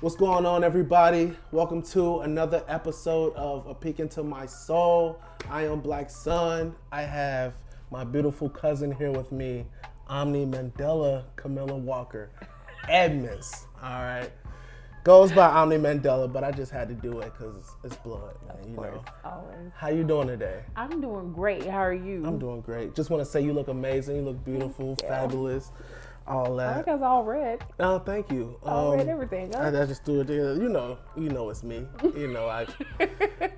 What's going on, everybody? Welcome to another episode of A Peek Into My Soul. I am Black Sun. I have my beautiful cousin here with me, Omni Mandela, Camilla Walker, APIMS. All right. Goes by Omni Mandela, but I just had to do it because it's blood, man. Of course, always. How you doing today? I'm doing great. How are you? I'm doing great. Just want to say you look amazing. You look beautiful, fabulous, all that. I think that's all red. Oh, thank you. All red, everything. I just threw it there. You know it's me.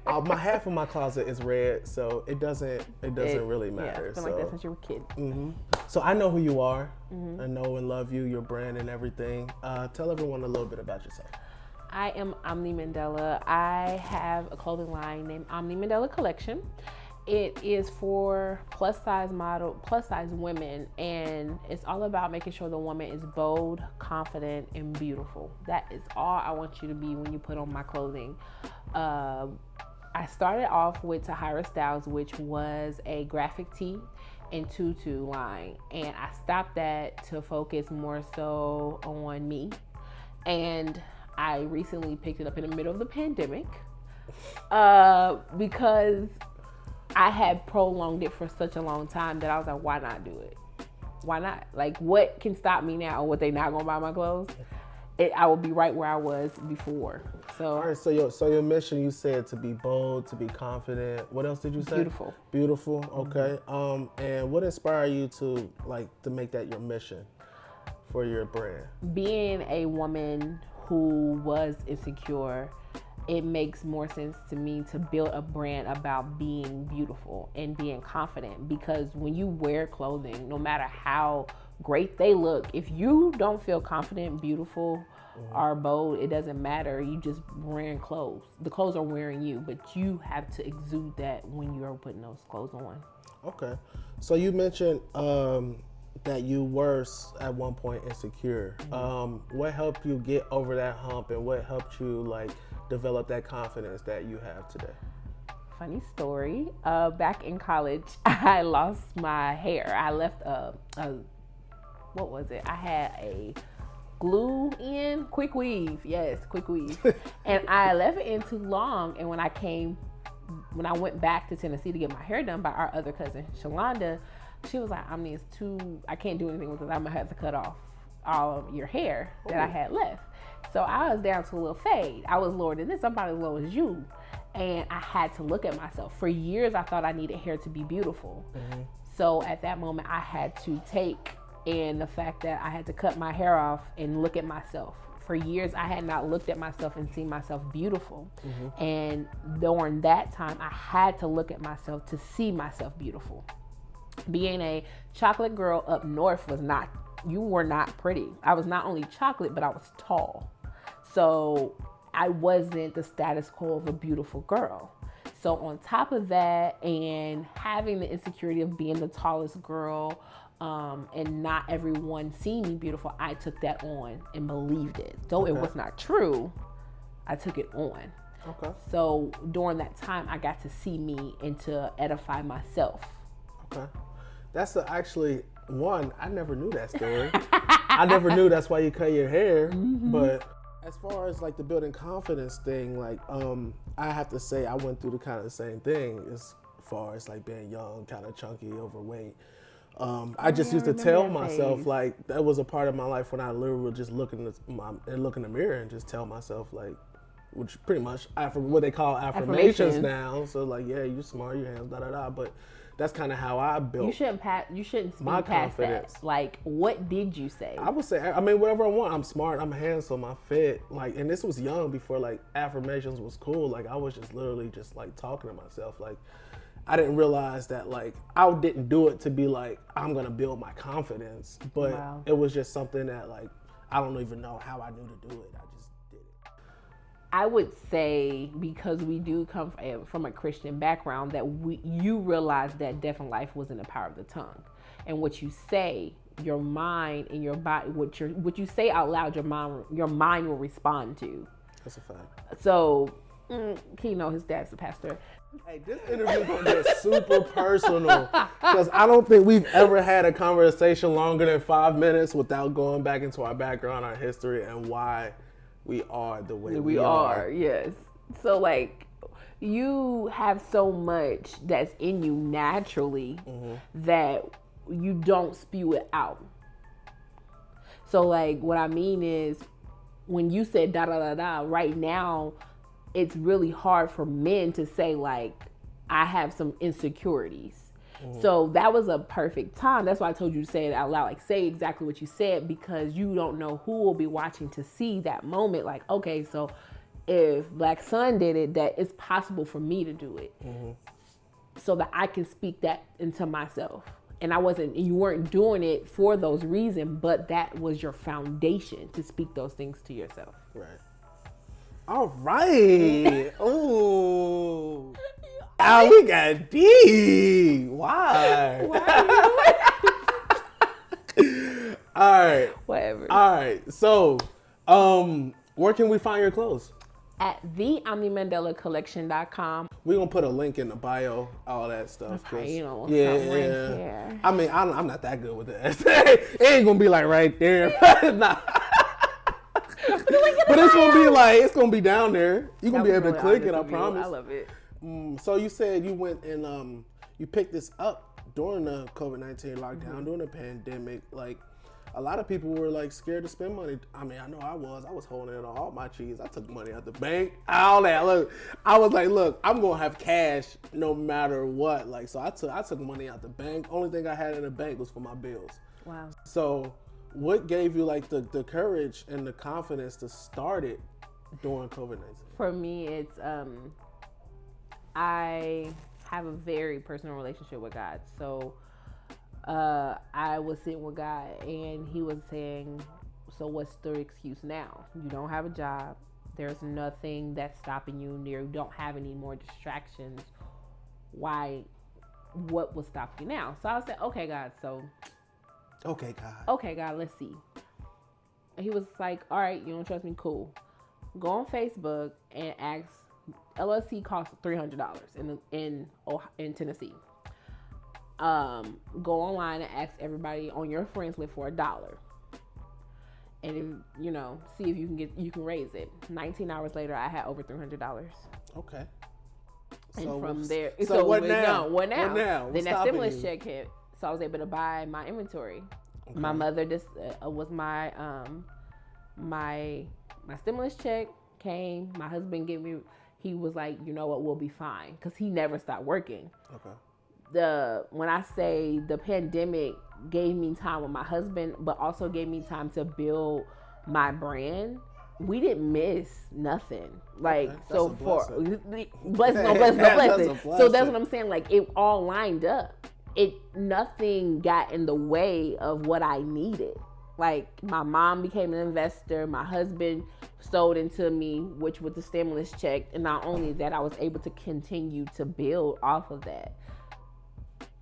My half of my closet is red, so it doesn't really matter. It's been like that since you were a kid. Mm-hmm. So I know who you are. I know and love you, your brand and everything. Tell everyone a little bit about yourself. I am Omni Mandela. I have a clothing line named Omni Mandela Collection. It is for plus size women, and it's all about making sure the woman is bold, confident, and beautiful. That is all I want you to be when you put on my clothing. I started off with Tahira Styles, which was a graphic tee and tutu line, and I stopped that to focus more so on me. And I recently picked it up in the middle of the pandemic because I had prolonged it for such a long time that I was like, why not do it? Why not? Like, what can stop me now? Or what, they not gonna buy my clothes? I will be right where I was before. So, all right. So your mission, you said to be bold, to be confident. What else did you say? Beautiful. Beautiful. Okay. And what inspired you to make that your mission for your brand? Being a woman who was insecure, it makes more sense to me to build a brand about being beautiful and being confident, because when you wear clothing, no matter how great they look, if you don't feel confident, beautiful, or bold, it doesn't matter. You just wearing clothes. The clothes are wearing you, but you have to exude that when you're putting those clothes on. Okay. So you mentioned that you were at one point insecure. What helped you get over that hump, and what helped you develop that confidence that you have today? Funny story. Back in college, I lost my hair. I left what was it? I had a glue in, quick weave. Yes, quick weave. And I left it in too long. And when I went back to Tennessee to get my hair done by our other cousin, Shalonda, she was like, I can't do anything with this. I'm gonna have to cut off all of your hair that I had left. So I was down to a little fade. I was lower than this. I'm about as low as you. And I had to look at myself. For years, I thought I needed hair to be beautiful. Mm-hmm. So at that moment, I had to take in the fact that I had to cut my hair off and look at myself. For years, I had not looked at myself and seen myself beautiful. Mm-hmm. And during that time, I had to look at myself to see myself beautiful. Being a chocolate girl up north you were not pretty. I was not only chocolate, but I was tall. So I wasn't the status quo of a beautiful girl. So on top of that, and having the insecurity of being the tallest girl, and not everyone seeing me beautiful, I took that on and believed it. Though it was not true, I took it on. Okay. So during that time, I got to see me and to edify myself. Okay. That's actually one, I never knew that story. I never knew that's why you cut your hair. Mm-hmm. But as far as the building confidence thing, I have to say I went through the kind of the same thing as far as being young, kind of chunky, overweight. I just used to tell myself that was a part of my life when I literally would just look in the mirror and just tell myself which pretty much what they call affirmations now. So yeah, you're smart, you're handsome, da da da. But that's kind of how I built. You shouldn't speak my past confidence. That. What did you say? I would say, whatever I want. I'm smart, I'm handsome, I'm fit. And this was young before affirmations was cool. I was just literally just talking to myself. I didn't realize that I didn't do it to be I'm gonna build my confidence, but It was just something that I don't even know how I knew to do it. I just did it. I would say, because we do come from a Christian background, that you realize that death and life was in the power of the tongue, and what you say, your mind and your body, what you say out loud, your mind will respond to. That's a fact. So, Keno, his dad's the pastor. Hey, this interview gonna get super personal because I don't think we've ever had a conversation longer than 5 minutes without going back into our background, our history, and why we are the way we are. Yes. So like, you have so much that's in you naturally that you don't spew it out. So like, what I mean is, when you said da da da da, right now, it's really hard for men to say like, I have some insecurities. So that was a perfect time. That's why I told you to say it out loud. Like, say exactly what you said, because you don't know who will be watching to see that moment. Like, okay, so if Black Sun did it, that it's possible for me to do it. So that I can speak that into myself. And you weren't doing it for those reasons, but that was your foundation to speak those things to yourself. Right. All right. Ooh. Oh, we got deep. Why? All right. Whatever. All right. So, where can we find your clothes? At the Omni Mandela Collection.com. We're going to put a link in the bio, all that stuff. Okay, you know, yeah. Here. I mean, I'm not that good with that. It ain't going to be like right there. Nah. But it's going to be down there. You're going to be able to click it, I promise. I love it. So you said you went and you picked this up during the COVID-19 lockdown, during the pandemic. Like, a lot of people were like scared to spend money. I mean, I know I was holding in on all my cheese. I took money out the bank, all that. Look, I was like, look, I'm gonna have cash no matter what. Like, so I took money out the bank. Only thing I had in the bank was for my bills. Wow. So what gave you like the courage and the confidence to start it during COVID-19? For me, it's I have a very personal relationship with God. So I was sitting with God and he was saying, so what's the excuse now? You don't have a job. There's nothing that's stopping you. You don't have any more distractions. What will stop you now? So I said, okay, God. Okay, God, let's see. He was like, all right, you don't trust me? Cool. Go on Facebook and ask. LLC costs $300 in Tennessee. Go online and ask everybody on your friends list for $1, and see if you can raise it. 19 hours later, I had over $300. Okay. And from there, so what now? What now? Then that stimulus check hit, so I was able to buy my inventory. Okay. My mother was my my stimulus check came. My husband gave me. He was like, you know what, we'll be fine, because he never stopped working. Okay. When I say the pandemic gave me time with my husband, but also gave me time to build my brand, we didn't miss nothing. Like, okay. So blessing. So that's what I'm saying. Like, it all lined up. Nothing got in the way of what I needed. Like, my mom became an investor. My husband sold into me, which was the stimulus check. And not only that, I was able to continue to build off of that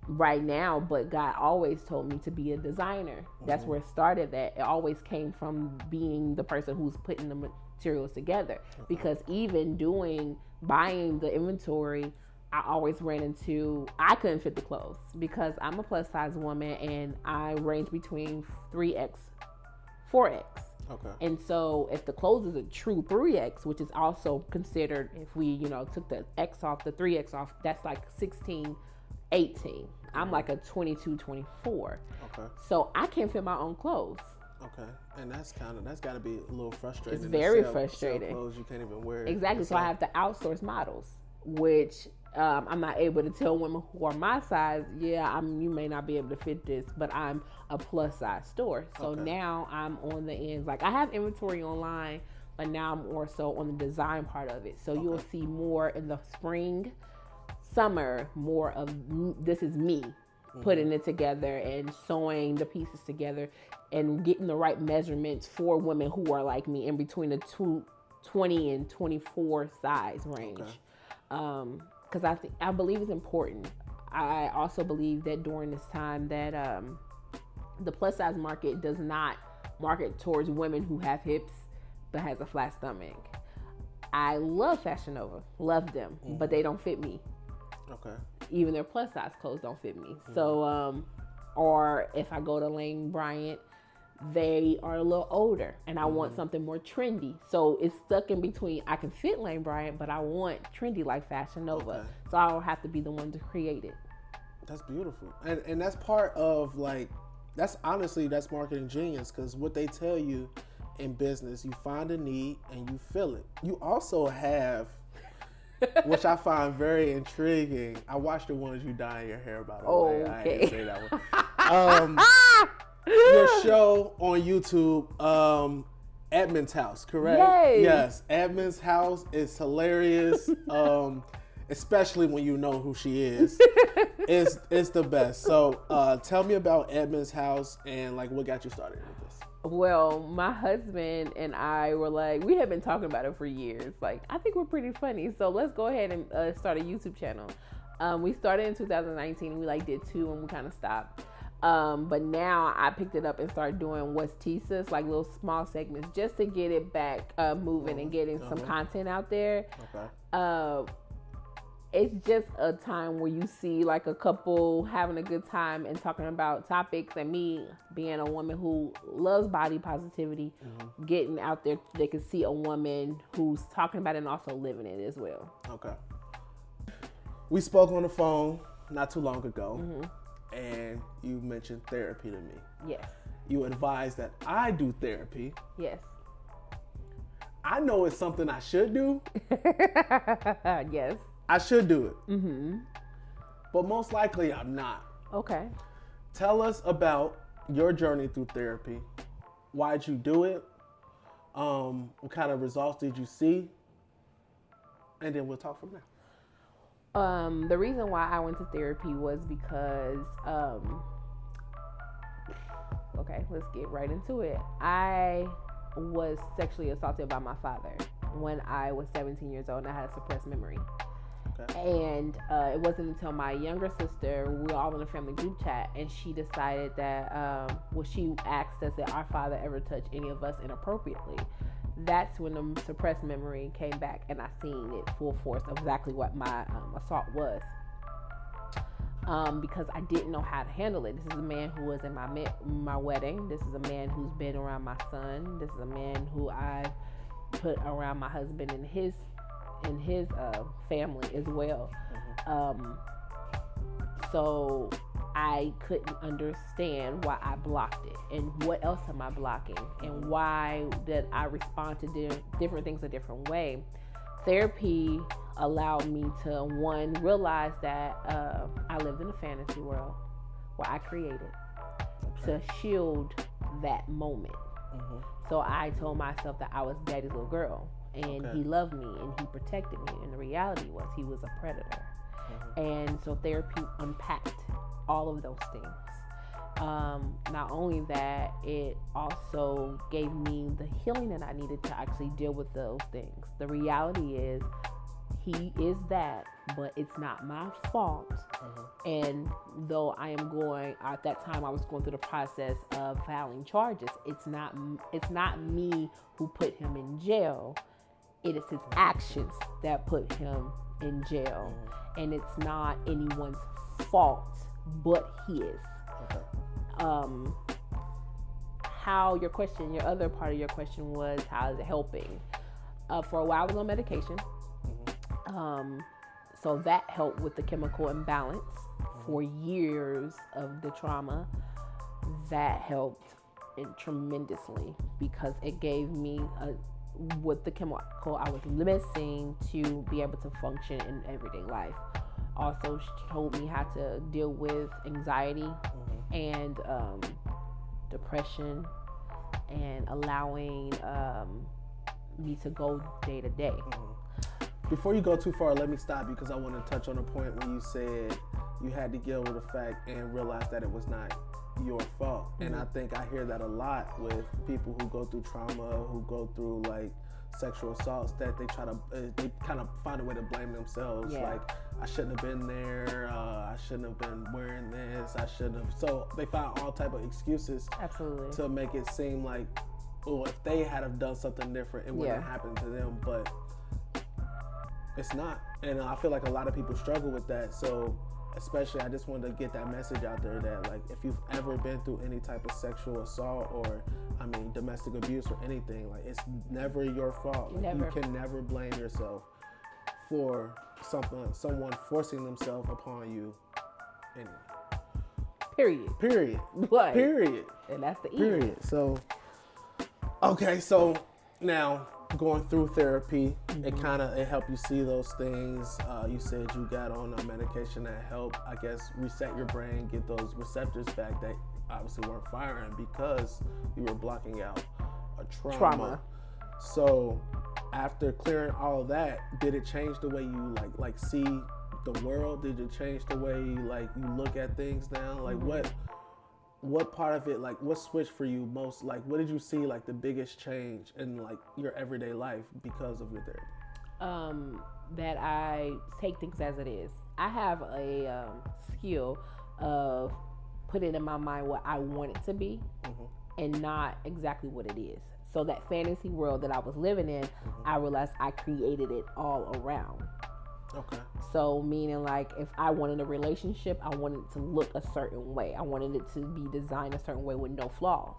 right now. But God always told me to be a designer. That's where it started. That it always came from being the person who's putting the materials together. Because even buying the inventory, I always ran into, I couldn't fit the clothes because I'm a plus size woman and I range between 3X, 4X. Okay. And so if the clothes is a true 3X, which is also considered, if we, took the X off, the 3X off, that's like 16, 18. I'm like a 22, 24. Okay. So I can't fit my own clothes. Okay. And that's got to be a little frustrating. It's very frustrating. Sell clothes you can't even wear. Exactly. So I have to outsource models, which I'm not able to tell women who are my size, you may not be able to fit this, but I'm a plus size store. So now I'm on the ends. Like, I have inventory online, but now I'm more so on the design part of it. So you'll see more in the spring, summer, more of this is me putting it together and sewing the pieces together and getting the right measurements for women who are like me in between the 20 and 24 size range. Because I believe it's important. I also believe that during this time that the plus size market does not market towards women who have hips but has a flat stomach. I love Fashion Nova, love them, but they don't fit me. Okay. Even their plus size clothes don't fit me. So, or if I go to Lane Bryant, they are a little older and I want something more trendy. So it's stuck in between. I can fit Lane Bryant, but I want trendy like Fashion Nova. Okay. So I don't have to be the one to create it. That's beautiful. And that's part of like, that's marketing genius, because what they tell you in business, you find a need and you fill it. You also have, which I find very intriguing. I watched the ones you dyeing your hair, by the way. I didn't say that one. Your show on YouTube, Edmund's House, correct? Yes. Edmund's House is hilarious. Especially when you know who she is. It's the best. So tell me about Edmund's House and like what got you started with this. Well, my husband and I were like, we had been talking about it for years. Like, I think we're pretty funny, so let's go ahead and start a YouTube channel. We started in 2019. We like did 2 and we kind of stopped. But now I picked it up and started doing What's Tisa's, like little small segments, just to get it back moving and getting some content out there. Okay. It's just a time where you see like a couple having a good time and talking about topics, and me being a woman who loves body positivity, getting out there, they can see a woman who's talking about it and also living it as well. Okay. We spoke on the phone not too long ago, and you mentioned therapy to me. Yes. You advised that I do therapy. Yes. I know it's something I should do. Yes. I should do it. But most likely I'm not. Okay. Tell us about your journey through therapy. Why'd you do it? What kind of results did you see? And then we'll talk from there. The reason why I went to therapy was because, okay, let's get right into it. I was sexually assaulted by my father when I was 17 years old and I had a suppressed memory. And it wasn't until my younger sister, we were all in a family group chat, and she decided that, she asked us if our father ever touched any of us inappropriately. That's when the suppressed memory came back, and I seen it full force of exactly what my assault was. Because I didn't know how to handle it. This is a man who was in my wedding. This is a man who's been around my son. This is a man who I've put around my husband and his family as well. So I couldn't understand why I blocked it and what else am I blocking and why did I respond to different things a different way. Therapy allowed me to, one, realize that I lived in a fantasy world where I created to shield that moment. So I told myself that I was daddy's little girl. And he loved me and he protected me. And the reality was he was a predator. And so therapy unpacked all of those things. Not only that, it also gave me the healing that I needed to actually deal with those things. The reality is he is that, but it's not my fault. And though I am at that time I was going through the process of filing charges, it's not me who put him in jail. It is his actions that put him in jail. And it's not anyone's fault but his. How your other part of your question was, how is it helping? For a while I was on medication. So that helped with the chemical imbalance for years of the trauma. That helped tremendously because it gave me with the chemical I was missing to be able to function in everyday life. Also told me how to deal with anxiety and depression and allowing me to go day to day. Before you go too far, let me stop you because I want to touch on a point when you said you had to deal with the fact and realize that it was not your fault. And I think I hear that a lot with people who go through trauma, who go through like sexual assaults, that they kind of find a way to blame themselves. Like, I shouldn't have been there, I shouldn't have been wearing this, I shouldn't have. So they find all type of excuses to make it seem like, oh, if they had have done something different, it wouldn't have happened to them. But it's not. And I feel like a lot of people struggle with that. So especially I just wanted to get that message out there that like if you've ever been through any type of sexual assault or domestic abuse or anything, like it's never your fault. Like, Never. You can never blame yourself for someone forcing themselves upon you. Period. Right. Period. And that's the Period. So, okay, so now going through therapy, it helped you see those things. You said you got on a medication that helped, I guess, reset your brain, get those receptors back that obviously weren't firing because you were blocking out a trauma. So, after clearing all of that, did it change the way you like see the world? Did it change the way like you look at things now? Like what part of it, like what switched for you most? Like what did you see like the biggest change in like your everyday life because of your therapy? That I take things as it is. I have a skill of putting in my mind what I want it to be and not exactly what it is. So that fantasy world that I was living in, I realized I created it all around. Okay. So meaning like if I wanted a relationship, I wanted it to look a certain way. I wanted it to be designed a certain way with no flaws,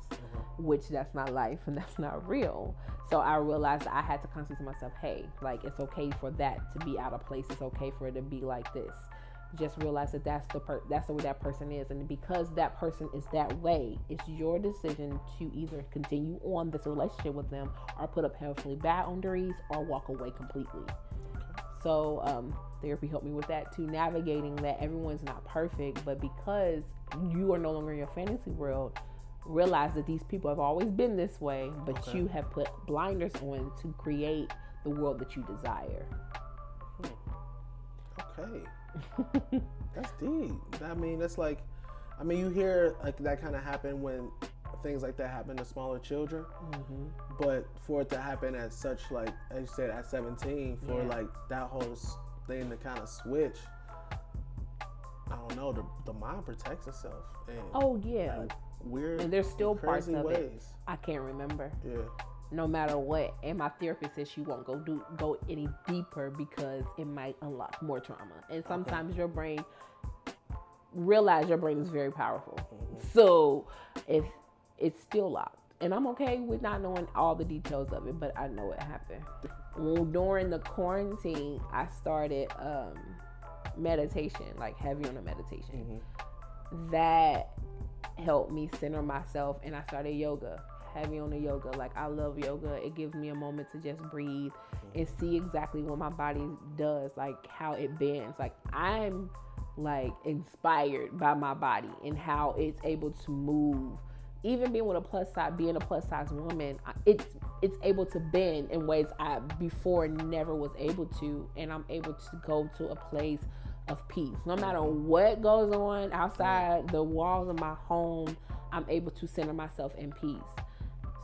which that's not life and that's not real. So I realized I had to constantly to myself, hey, like it's okay for that to be out of place. It's okay for it to be like this. Just realize that that's the way that person is, and because that person is that way, it's your decision to either continue on this relationship with them or put up healthy boundaries or walk away completely. So therapy helped me with that too, navigating that everyone's not perfect, but because you are no longer in your fantasy world, realize that these people have always been this way, but you have put blinders on to create the world that you desire. Okay. That's deep. I mean, that's like, you hear like that kind of happen when things like that happen to smaller children, but for it to happen at such like, as you said, at 17, for like that whole thing to kind of switch, I don't know, the mind protects itself. And like, weird, and there's still parts of ways. it I can't remember. Yeah. No matter what, and my therapist says she won't go any deeper because it might unlock more trauma. And sometimes your brain is very powerful. So if it's still locked, and I'm okay with not knowing all the details of it, but I know it happened. Well, during the quarantine, I started meditation, like heavy on the meditation. That helped me center myself, and I started yoga. Heavy on the yoga. Like I love yoga. It gives me a moment to just breathe and see exactly what my body does, like how it bends. Like I'm like inspired by my body and how it's able to move. Even being a plus size woman, it's able to bend in ways I before never was able to, and I'm able to go to a place of peace. No matter what goes on outside the walls of my home, I'm able to center myself in peace.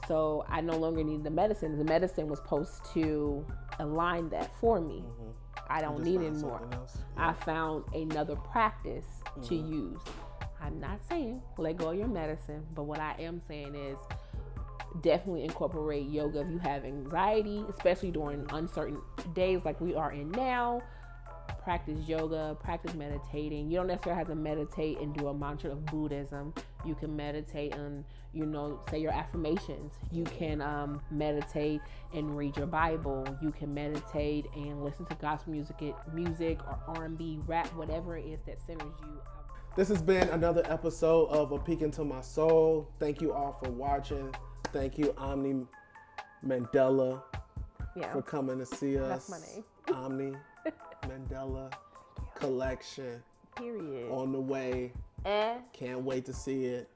So I no longer need the medicine. The medicine was supposed to align that for me. I don't need it anymore. I found another practice to use. I'm not saying let go of your medicine, but what I am saying is definitely incorporate yoga if you have anxiety, especially during uncertain days like we are in now. Practice yoga, practice meditating. You don't necessarily have to meditate and do a mantra of Buddhism. You can meditate and, say your affirmations. You can meditate and read your Bible. You can meditate and listen to gospel music or R&B, rap, whatever it is that centers you. This has been another episode of A Peek Into My Soul. Thank you all for watching. Thank you, Omni Mandela, for coming to see us. That's my name. Omni Mandela collection. Period. On the way. Can't wait to see it.